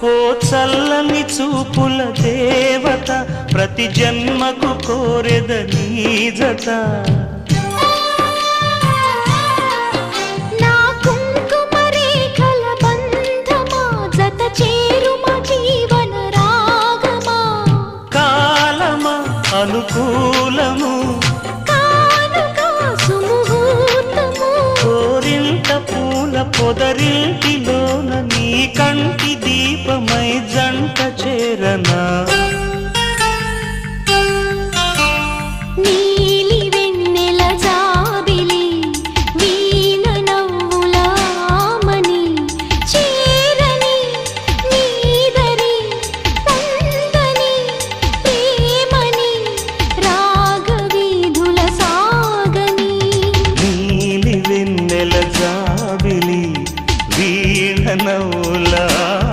ఓ చల్లని చూపుల దేవత ప్రతి జన్మకు కోరెద నీ జత నా కుంకుమ రేఖల బంధమా జత చే